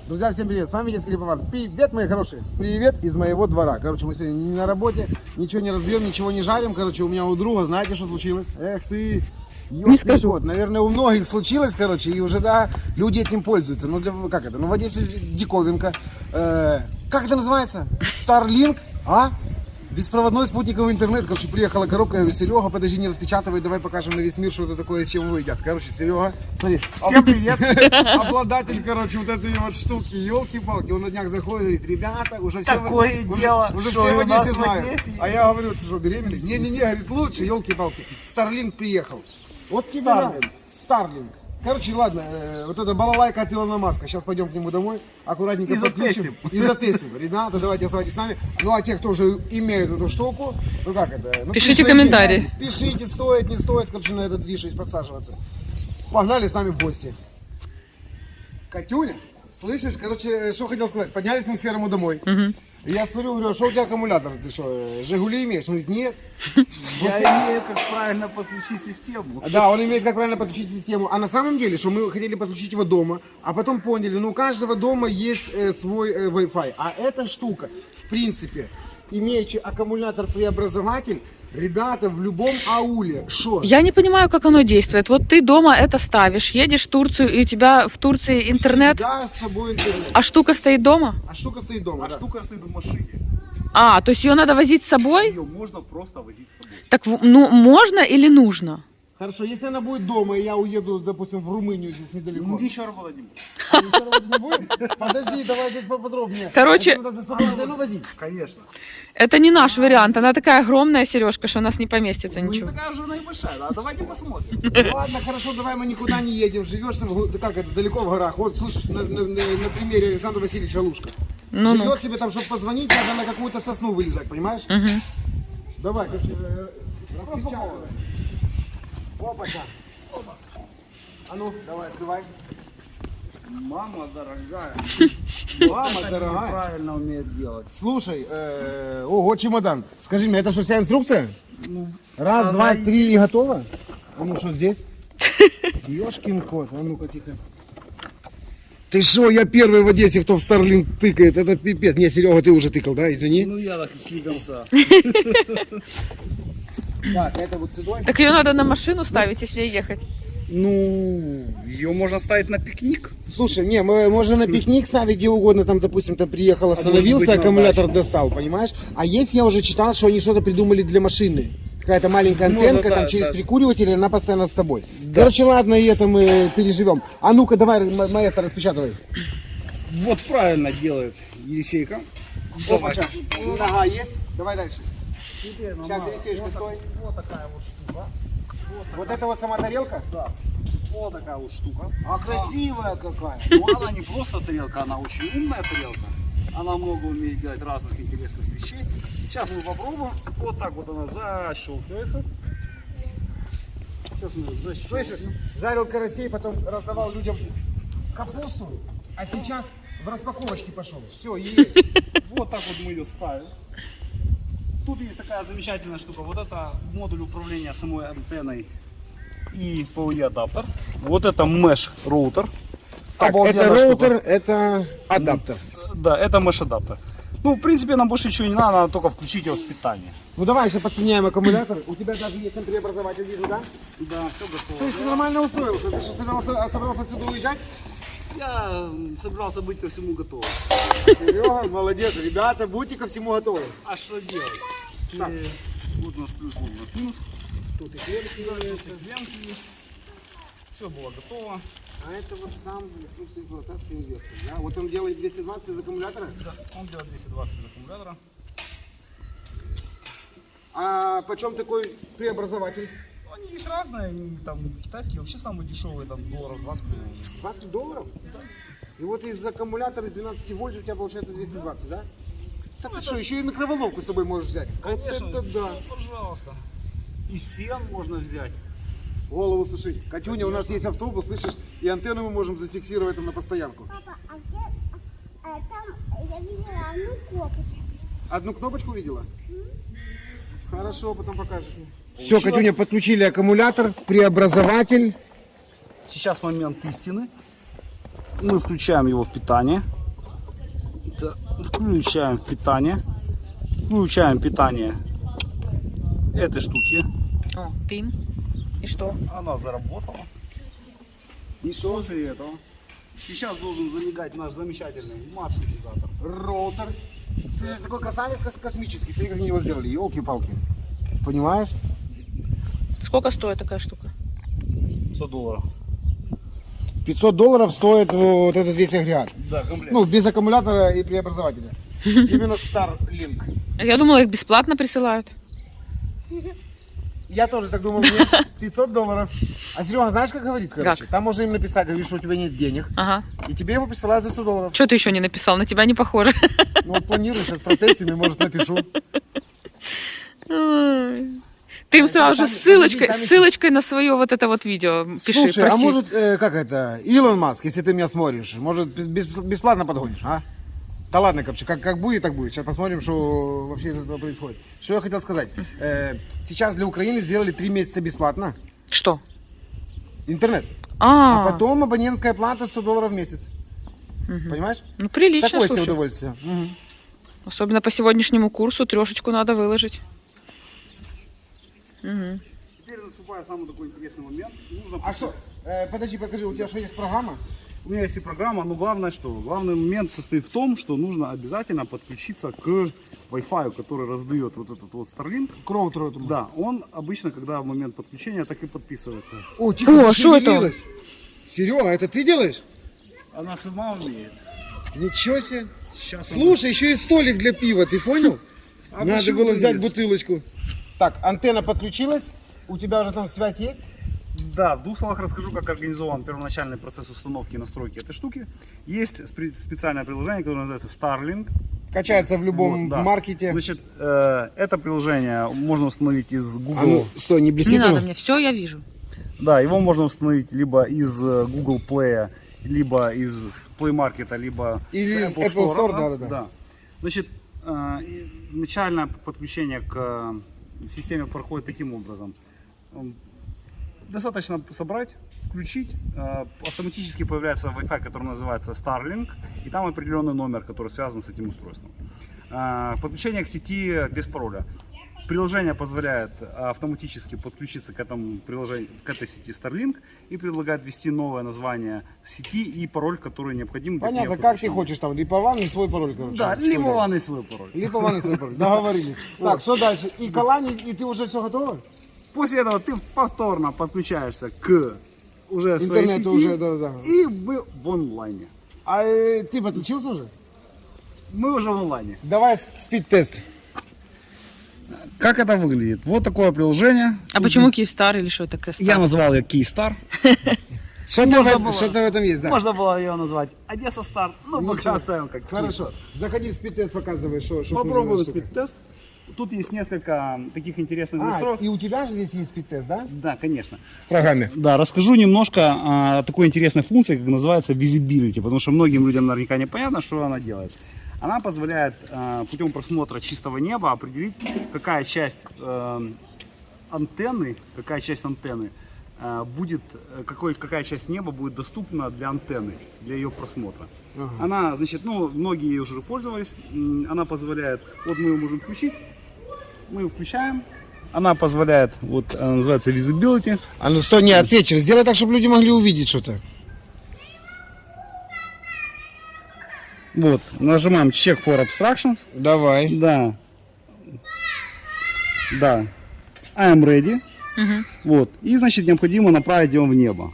Друзья, всем привет, с вами Детский Липовар. Привет, мои хорошие, привет из моего двора. Короче, мы сегодня не на работе, ничего не раздаем, ничего не жарим. Короче, у меня у друга, знаете, что случилось? Эх ты, Не скажу. вот, наверное, у многих случилось, короче, и уже, да, люди этим пользуются. Ну, как это, ну, в Одессе диковинка. Как это называется? Starlink, а? Беспроводной спутниковый интернет. Короче, приехала коробка, я говорю, Серега, подожди, не распечатывай, давай покажем на весь мир, что это такое, с чем вы едят. Короче, Серега, смотри, всем привет, обладатель, короче, вот этой вот штуки, елки-палки, он на днях заходит, говорит, ребята, уже все, Такое дело, уже что все в у нас Одессе в знают. Одессе А я говорю, ты что, беременный? Не-не-не, говорит, лучше, елки-палки, Starlink приехал. Вот тебе Starlink. Короче, ладно, вот эта балалайка от Илона Маска. Сейчас пойдем к нему домой, аккуратненько И подключим. И затестим. Ребята, давайте оставайтесь с нами. Ну, а те, кто уже имеют эту штуку, ну как это? Ну, Пишите комментарии. Пишите, стоит, не стоит, короче, на этот движ подсаживаться. Погнали с нами в гости. Катюня, слышишь, короче, что хотел сказать? Поднялись мы к Серому домой. Я смотрю, говорю, а что у тебя аккумулятор? Ты что, Жигули имеешь? Он говорит, нет. Я имею, как правильно подключить систему. Да, он имеет как правильно подключить систему. А на самом деле, что мы хотели подключить его дома, а потом поняли, ну у каждого дома есть свой Wi-Fi. А эта штука, в принципе, имеющий аккумулятор-преобразователь, ребята в любом ауле, что? Я не понимаю, как оно действует. Вот ты дома это ставишь, едешь в Турцию, и у тебя в Турции интернет, Да, с собой интернет. а штука стоит дома? А штука стоит дома, А да. штука стоит в машине. А, то есть ее надо возить с собой? Ее можно просто возить с собой. Так, ну, можно или нужно? Хорошо, если она будет дома, и я уеду, допустим, в Румынию, здесь недалеко. Ну, ничего работать не будет. А, ничего работать не будет? Подожди, давай здесь поподробнее. Короче- Это надо за собой постоянно возить. Конечно. Это не наш вариант. Она такая огромная сережка, что у нас не поместится Ну, не ничего. такая уже она и большая. Да? Давайте посмотрим. Ладно, хорошо, давай мы никуда не едем. Живешь ты, как это, далеко в горах. Вот, слышишь, на примере Александра Васильевича Лушка. Ну-ну. Живет себе там, чтобы позвонить, надо на какую-то сосну вылезать, понимаешь? Мгм. Давай, короче, распечатывай. Опа-ка. А ну, давай, открывай. Мама дорогая. Мама дорогая. Правильно умеет делать. Слушай, ого, чемодан. Скажи мне, это что, вся инструкция? Ну, Раз, она два, три и готово? А ну что здесь? Ёшкин кот, а ну-ка тихо. Ты что, я первый в Одессе, кто в Starlink тыкает, это пипец. Не, Серега, ты уже тыкал, да, извини. ну я так слегонца. Так, это вот сюда. Так ее надо на машину ставить и с ней ехать. Ну, ее можно ставить на пикник. Слушай, не, мы можно на пикник ставить где угодно, там, допустим, ты приехал, остановился, быть, на аккумулятор дачу. достал, понимаешь? А есть, я уже читал, что они что-то придумали для машины. Какая-то маленькая Можно, антенка, да, там через да. прикуриватель, она постоянно с тобой. Короче, ладно, и это мы переживем. А ну-ка, давай, маэстро, распечатывай. Вот правильно делает Елисейка. Давай. Опача. Нога есть? Давай дальше. Теперь нам Сейчас, надо Елисеюшка, вот стой. Вот такая вот штука. Вот это вот сама тарелка? Да. Вот такая вот штука. А красивая какая. Ну, она не просто тарелка, она очень умная тарелка. Она много умеет делать разных интересных вещей. Сейчас мы попробуем. Вот так вот она защелкивается. Сейчас мы защелкиваем. Слышишь, жарил карасей, потом раздавал людям капусту, а сейчас в распаковочке пошел. Все, есть. Вот так вот мы ее ставим. Тут есть такая замечательная штука. Вот это модуль управления самой антенной и PoE адаптер. Вот это mesh роутер. Так, Обалденная это штука. роутер, это адаптер. Да, это mesh адаптер. Ну, в принципе, нам больше ничего не надо только включить его в питание. Ну давай еще подсоединяем аккумулятор. У тебя даже есть там преобразователь, вижу, да? Да, все готово. Слышь, ты нормально устроился. Ты что, собрался отсюда уезжать? Я собирался быть ко всему готов. Серега, молодец. Ребята, будьте ко всему готовы. А что делать? Так. Вот у нас плюс, вот у нас минус. Тут и клемки имеются. Клемки есть. Все было готово. А это вот сам инструкция эксплуатации инвертора. Да? Вот он делает 220 из аккумулятора. Да, он делает 220 из аккумулятора. А почем такой преобразователь? Они есть разные, они там китайские, вообще самые дешевые, там долларов 20, по-моему. $20? И вот из аккумулятора из 12 вольт у тебя получается 220, да? Так ты что, еще и микроволновку с собой можешь взять? Конечно, Вот это да. всё, пожалуйста. И фен можно взять. Голову сушить. Катюня, у нас есть автобус, слышишь? И антенну мы можем зафиксировать там на постоянку. Папа, а где там я видела одну кнопочку. Одну кнопочку видела? Хорошо, потом покажешь мне. Все, Катюня, подключили аккумулятор, преобразователь. Сейчас момент истины. Мы включаем его в питание. Включаем питание. Включаем питание этой штуки. О, пим. И что? Она заработала. И что после этого? Сейчас должен замигать наш замечательный маршрутизатор. Роутер. Слушай, такой касание космический. Смотри, как они его сделали. Елки-палки. Понимаешь? Сколько стоит такая штука? $100. $500 стоит вот этот весь агрегат. Да, комплект. Ну, без аккумулятора и преобразователя. Именно Starlink. Я думала, их бесплатно присылают. Я тоже так думал, нет, $500. А Серега, знаешь, как говорит, короче? Как? Там можно им написать, говоришь, что у тебя нет денег. Ага. И тебе его присылают за $100. Что ты еще не написал? На тебя не похоже. Ну вот планирую, сейчас протестами, может, напишу. Ты им сразу же Там- ссылочкой, там еще- ссылочкой на свое вот это вот видео пиши. Слушай, а проси. может, как это, Илон Маск, если ты меня смотришь, может, бесплатно подгонишь, а? Да ладно, короче, как будет, так будет. Сейчас посмотрим, что вообще из этого происходит. Что я хотел сказать. Сейчас для Украины сделали 3 месяца бесплатно. Что? Интернет. А А, потом абонентская плата $100 в месяц. Понимаешь? ну прилично, Такое себе слушай. удовольствие. Мгм. Особенно по сегодняшнему курсу трешечку надо выложить. Мгм. Теперь наступает самый такой интересный момент. Нужно А что? Подожди, покажи, у тебя что, есть программа? У меня есть и программа, но главное что? Главный момент состоит в том, что нужно обязательно подключиться к Wi-Fi, который раздает вот этот вот Starlink. К роутеру этому. Да, он обычно, когда в момент подключения, так и подписывается. О, тихо, О, а что это? зашевелилась. Серега, это ты делаешь? Она сама умеет. Ничего себе. Сейчас Слушай, еще и столик для пива, ты понял? А Надо почему было бы взять нет? бутылочку. Так, антенна подключилась. У тебя уже там связь есть? Да, в двух словах расскажу, как организован первоначальный процесс установки и настройки этой штуки. Есть специальное приложение, которое называется Starlink. Качается в любом Вот, да. маркете. Значит, это приложение можно установить из Google. А ну, стой, не Не блестит надо оно? мне, все я вижу. Да, его можно установить либо из Google Play, либо из Play Market, либо Или с из Apple Store, да. Да. Значит, начальное подключение к системе проходит таким образом. Достаточно собрать, включить, автоматически появляется Wi-Fi, который называется Starlink, и там определенный номер, который связан с этим устройством. Подключение к сети без пароля. Приложение позволяет автоматически подключиться к этому приложению, к этой сети Starlink и предлагает ввести новое название сети и пароль, который необходим для Понятно, ее как ты подключения. хочешь там, липованный свой пароль, короче. Да, Что либо делать? ванный свой пароль. Липованный свой пароль, договорились. Так, что дальше? И Калани, и ты уже все готово? После этого ты повторно подключаешься к уже своей Интернету сети, уже, да. и вы в онлайне. А ты подключился уже? Мы уже в онлайне. Давай спид-тест. Как это выглядит? Вот такое приложение. А почему Киевстар или что такое? Я назвал ее Keystar. Что-то было. в этом есть, да. Можно было ее назвать Одесса Star. Ну, Ничего. пока оставим как Хорошо. Keystar. Заходи в спид-тест, показывай, что Попробуем крутая штука. спид-тест. Тут есть несколько таких интересных А, настроек. и у тебя же здесь есть спид-тест, да? Да, конечно. В программе. Да, расскажу немножко о такой интересной функции, как называется visibility, потому что многим людям наверняка непонятно, что она делает. Она позволяет путем просмотра чистого неба определить, какая часть антенны будет, какая часть неба будет доступна для антенны, для ее просмотра. Ага. Она, значит, ну, многие ей уже пользовались. Она позволяет, вот мы ее можем включить, мы ее включаем. Она позволяет, вот она называется visibility. А ну стой, не отсечь. Сделай так, чтобы люди могли увидеть что-то. Вот, нажимаем Check for Abstractions. Давай. Да. Да. I am ready. Мгм. Вот. И, значит, необходимо направить его в небо.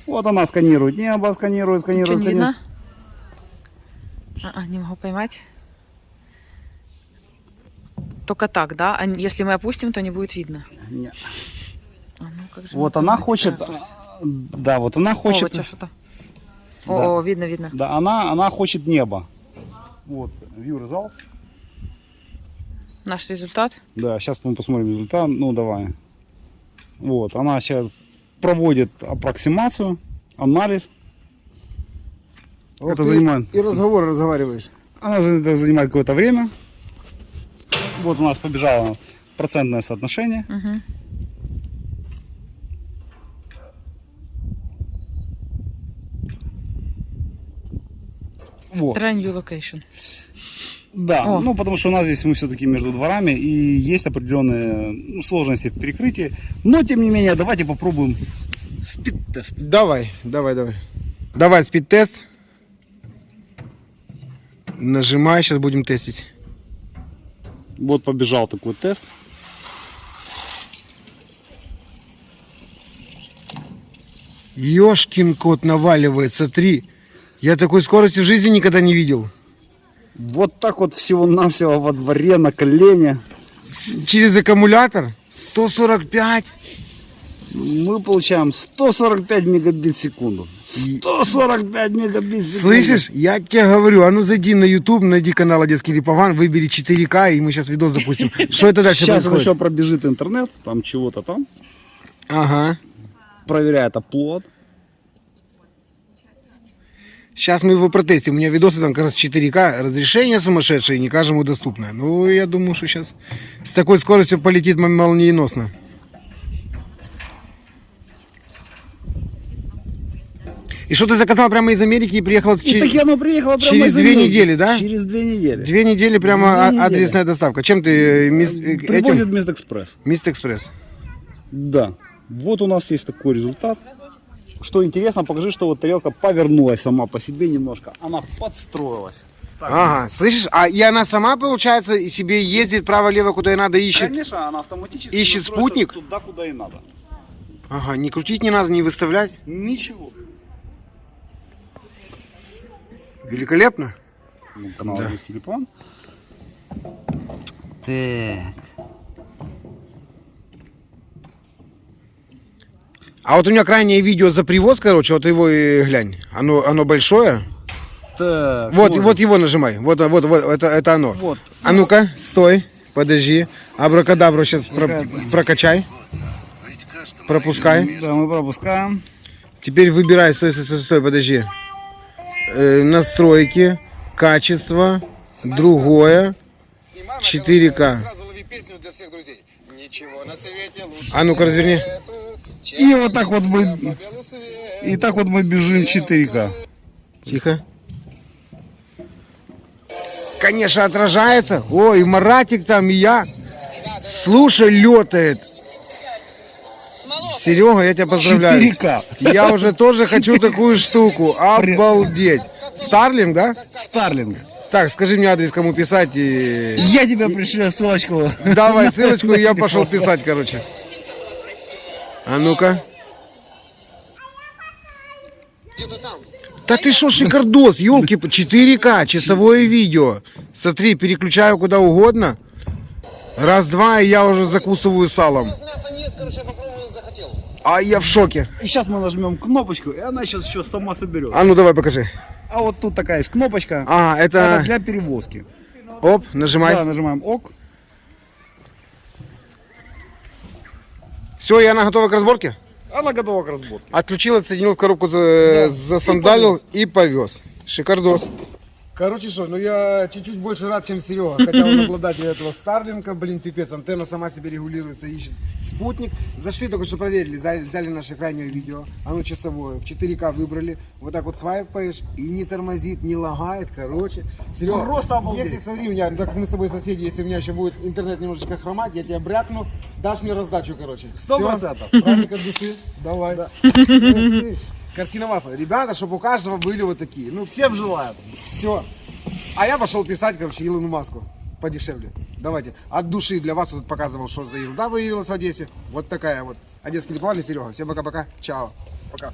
Вот она сканирует небо, сканирует. Ничего не видно? Не могу поймать. Только так, да? А если мы опустим, то не будет видно. Не. А ну, как же Вот мне она поймать? хочет, да, вот она О, хочет, вот сейчас что-то. О, видно. да, она хочет небо. Вот, view results. Наш результат. Да, сейчас мы посмотрим результат. Ну, давай. Вот, она сейчас проводит аппроксимацию, анализ. Вот Это ты занимает. и разговариваешь. Она занимает какое-то время. Вот у нас побежало процентное соотношение. Угу. Вот. Try new location. Да, О. ну потому что у нас здесь мы все-таки между дворами и есть определенные сложности в перекрытии. Но тем не менее, давайте попробуем спид-тест. Давай. Давай спид-тест. Нажимай, сейчас будем тестить. Вот побежал такой тест. Ёшкин кот наваливается, 3. Я такой скорости в жизни никогда не видел. Вот так вот всего-навсего во дворе на колене. Через аккумулятор 145. Мы получаем 145 мегабит в секунду. 145 мегабит в секунду. Слышишь, я тебе говорю, а ну зайди на YouTube, найди канал Одесский Липован, выбери 4К, и мы сейчас видос запустим. Что это дальше Сейчас происходит? еще пробежит интернет, там чего-то там. Ага. Проверяет оплот. Сейчас мы его протестим. У меня видосы там как раз 4К, разрешение сумасшедшее, не каждому доступное. Ну, я думаю, что сейчас с такой скоростью полетит молниеносно. И что ты заказал прямо из Америки и приехал И таки оно приехало прямо через из 2 Америки. недели, да? Через 2 недели. 2 недели прямо 2 недели. адресная доставка. Чем ты этим? Привозит Мистэкспресс. Мист Экспресс. Да. Вот у нас есть такой результат. Что интересно, покажи, что вот тарелка повернулась сама по себе немножко. Она подстроилась. Так. Ага, слышишь? И она сама, получается, и себе ездит право-лево, куда ей надо, ищет. Конечно, она автоматически Ищет настроится спутник? туда, куда и надо. Ага, не крутить не надо, не выставлять. Ничего. Великолепно. Ну, канал Да. Одесский Липован. Так. А вот у меня крайнее видео за привоз, короче, вот его и глянь. Оно большое. Так. Вот, смотрим. вот его нажимай. Вот, это оно. Вот. А ну-ка, стой, подожди. Абракадабру сейчас прокачай. Пропускай. Да, мы пропускаем. Теперь выбирай, стой, подожди. Настройки, качество, другое, 4К. А ну-ка, разверни. И вот так вот мы. И так вот мы бежим 4К. Тихо. Конечно, отражается. Ой, Маратик там, и я. Слушай, летает. Серега, я тебя поздравляю. 4К. Я уже тоже хочу такую штуку. Обалдеть. Старлинг, да? Старлинг. Так, скажи мне адрес, кому писать. И... Я тебе пришлю ссылочку. Давай ссылочку, и я пошел писать, короче. А ну-ка. Да ты шо, шикардос, елки, 4К, часовое видео. Смотри, переключаю куда угодно. Раз-два, и я уже закусываю салом. А я в шоке. И сейчас мы нажмем кнопочку, и она сейчас еще сама соберет. А ну давай покажи. А вот тут такая есть кнопочка. А, Это это... для перевозки. Оп, нажимай. Да, нажимаем ОК. Все, и она готова к разборке? Она готова к разборке. Отключил, отсоединил в коробку, засандалил и повез. Шикардос. Короче, что, ну я чуть-чуть больше рад, чем Серега. Хотя он обладатель этого Старлинка, блин, пипец. Антенна сама себе регулируется, ищет спутник. Зашли только что проверили, взяли наше крайнее видео. Оно часовое, в 4К выбрали. Вот так вот свайпаешь и не тормозит, не лагает, короче. Серега, Просто обалдеть. если, смотри, у меня, так как мы с тобой соседи, если у меня еще будет интернет немножечко хромать, я тебя брякну, дашь мне раздачу, короче. 100%. Праздник от души, давай. Картина масла. Ребята, чтобы у каждого были вот такие. Ну, Всем желаю. все. А я пошел писать, короче, Илону Маску. Подешевле. Давайте. От души для вас вот показывал, что за ерунда появилась в Одессе. Вот такая вот. Одесский Липован и Серега. Всем пока-пока. Чао. Пока.